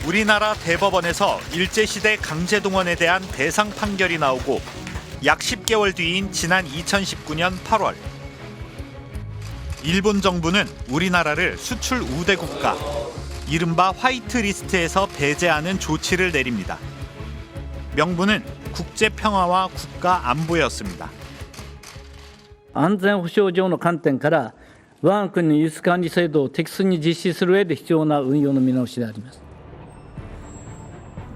우리나라 대법원에서 일제시대 강제동원에 대한 배상 판결이 나오고 약 10개월 뒤인 지난 2019년 8월 일본 정부는 우리나라를 수출 우대 국가, 이른바 화이트리스트에서 배제하는 조치를 내립니다. 명분은 국제평화와 국가 안보였습니다. 安全保障上の観点から我が国の輸出管理制度を適切に実施する上で必要な運用の見直しであります。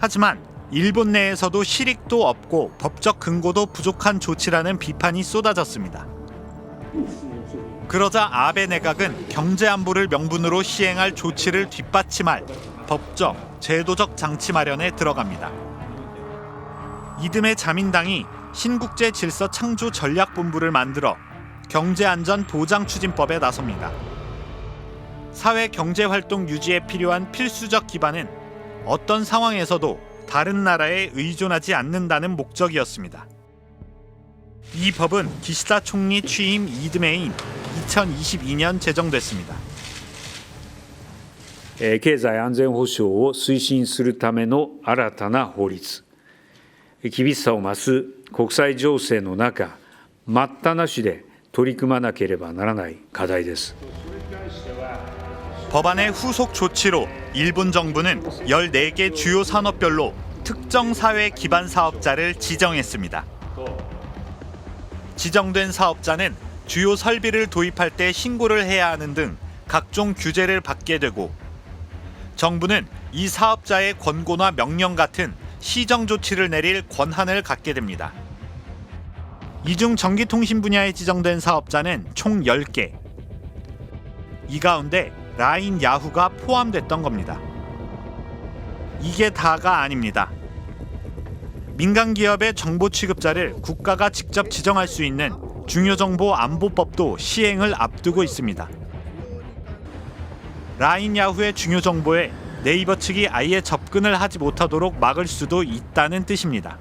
하지만 일본 내에서도 실익도 없고 법적 근거도 부족한 조치라는 비판이 쏟아졌습니다. 그러자 아베 내각은 경제 안보를 명분으로 시행할 조치를 뒷받침할 법적, 제도적 장치 마련에 들어갑니다. 이듬해 자민당이 신국제 질서 창조 전략본부를 만들어 경제안전보장추진법에 나섭니다. 사회 경제활동 유지에 필요한 필수적 기반은 어떤 상황에서도 다른 나라에 의존하지 않는다는 목적이었습니다. 이 법은 기시다 총리 취임 이듬해인 2022년 제정됐습니다. 経済安全保障を推進するための新たな法律。厳しさを増す国際情勢の中、待ったなしで取り組まなければならない課題です。 법안의 후속 조치로 일본 정부는 14개 주요 산업별로 특정 사회 기반 사업자를 지정했습니다. 지정된 사업자는 주요 설비를 도입할 때 신고를 해야 하는 등 각종 규제를 받게 되고 정부는 이 사업자의 권고나 명령 같은 시정 조치를 내릴 권한을 갖게 됩니다. 이 중 전기통신 분야에 지정된 사업자는 총 10개. 이 가운데 라인 야후가 포함됐던 겁니다. 이게 다가 아닙니다. 민간 기업의 정보 취급자를 국가가 직접 지정할 수 있는 중요정보안보법도 시행을 앞두고 있습니다. 라인 야후의 중요 정보에 네이버 측이 아예 접근을 하지 못하도록 막을 수도 있다는 뜻입니다.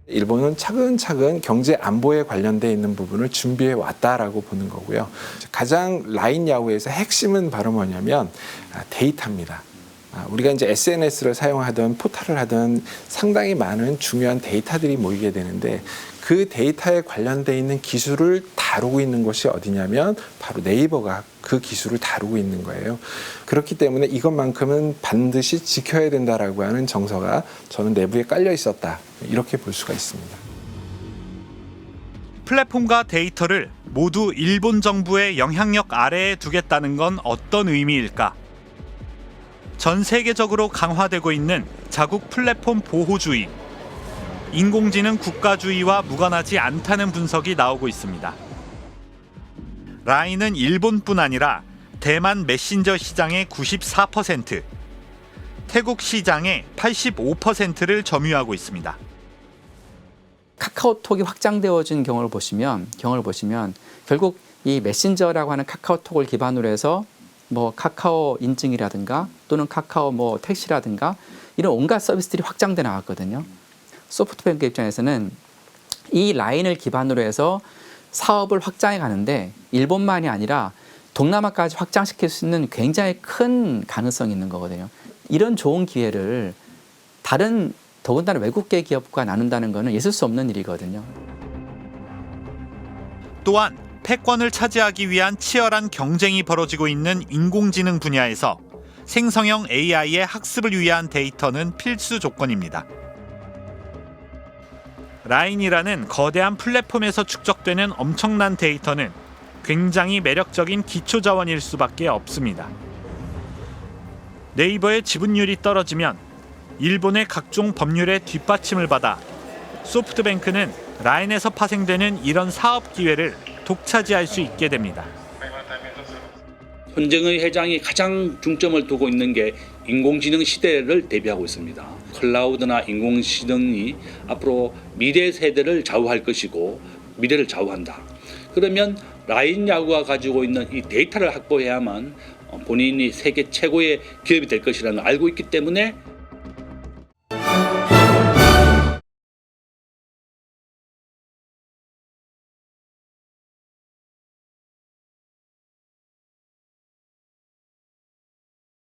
일본은 차근차근 경제 안보에 관련돼 있는 부분을 준비해 왔다라고 보는 거고요. 가장 라인 야후에서 핵심은 바로 뭐냐면 데이터입니다. 우리가 이제 SNS를 사용하든 포털을 하든 상당히 많은 중요한 데이터들이 모이게 되는데 그 데이터에 관련돼 있는 기술을 다루고 있는 것이 어디냐면 바로 네이버가 그 기술을 다루고 있는 거예요. 그렇기 때문에 이것만큼은 반드시 지켜야 된다라고 하는 정서가 저는 내부에 깔려 있었다. 이렇게 볼 수가 있습니다. 플랫폼과 데이터를 모두 일본 정부의 영향력 아래에 두겠다는 건 어떤 의미일까? 전 세계적으로 강화되고 있는 자국 플랫폼 보호주의, 인공지능 국가주의와 무관하지 않다는 분석이 나오고 있습니다. 라인은 일본뿐 아니라 대만 메신저 시장의 94%, 태국 시장의 85%를 점유하고 있습니다. 카카오톡이 확장되어진 경우를 보시면 결국 이 메신저라고 하는 카카오톡을 기반으로 해서 뭐 카카오 인증이라든가 또는 카카오 뭐 택시라든가 이런 온갖 서비스들이 확장돼 나왔거든요. 소프트뱅크 입장에서는 이 라인을 기반으로 해서 사업을 확장해 가는데 일본만이 아니라 동남아까지 확장시킬 수 있는 굉장히 큰 가능성이 있는 거거든요. 이런 좋은 기회를 다른 더군다나 외국계 기업과 나눈다는 것은 있을 수 없는 일이거든요. 또한 패권을 차지하기 위한 치열한 경쟁이 벌어지고 있는 인공지능 분야에서 생성형 AI의 학습을 위한 데이터는 필수 조건입니다. 라인이라는 거대한 플랫폼에서 축적되는 엄청난 데이터는 굉장히 매력적인 기초자원일 수밖에 없습니다. 네이버의 지분율이 떨어지면 일본의 각종 법률의 뒷받침을 받아 소프트뱅크는 라인에서 파생되는 이런 사업 기회를 독차지할 수 있게 됩니다. 현재의 회장이 가장 중점을 두고 있는 게 인공지능 시대를 대비하고 있습니다. 클라우드나 인공지능이 앞으로 미래 세대를 좌우할 것이고 미래를 좌우한다. 그러면 라인 야후가 가지고 있는 이 데이터를 확보해야만 본인이 세계 최고의 기업이 될 것이라는 걸 알고 있기 때문에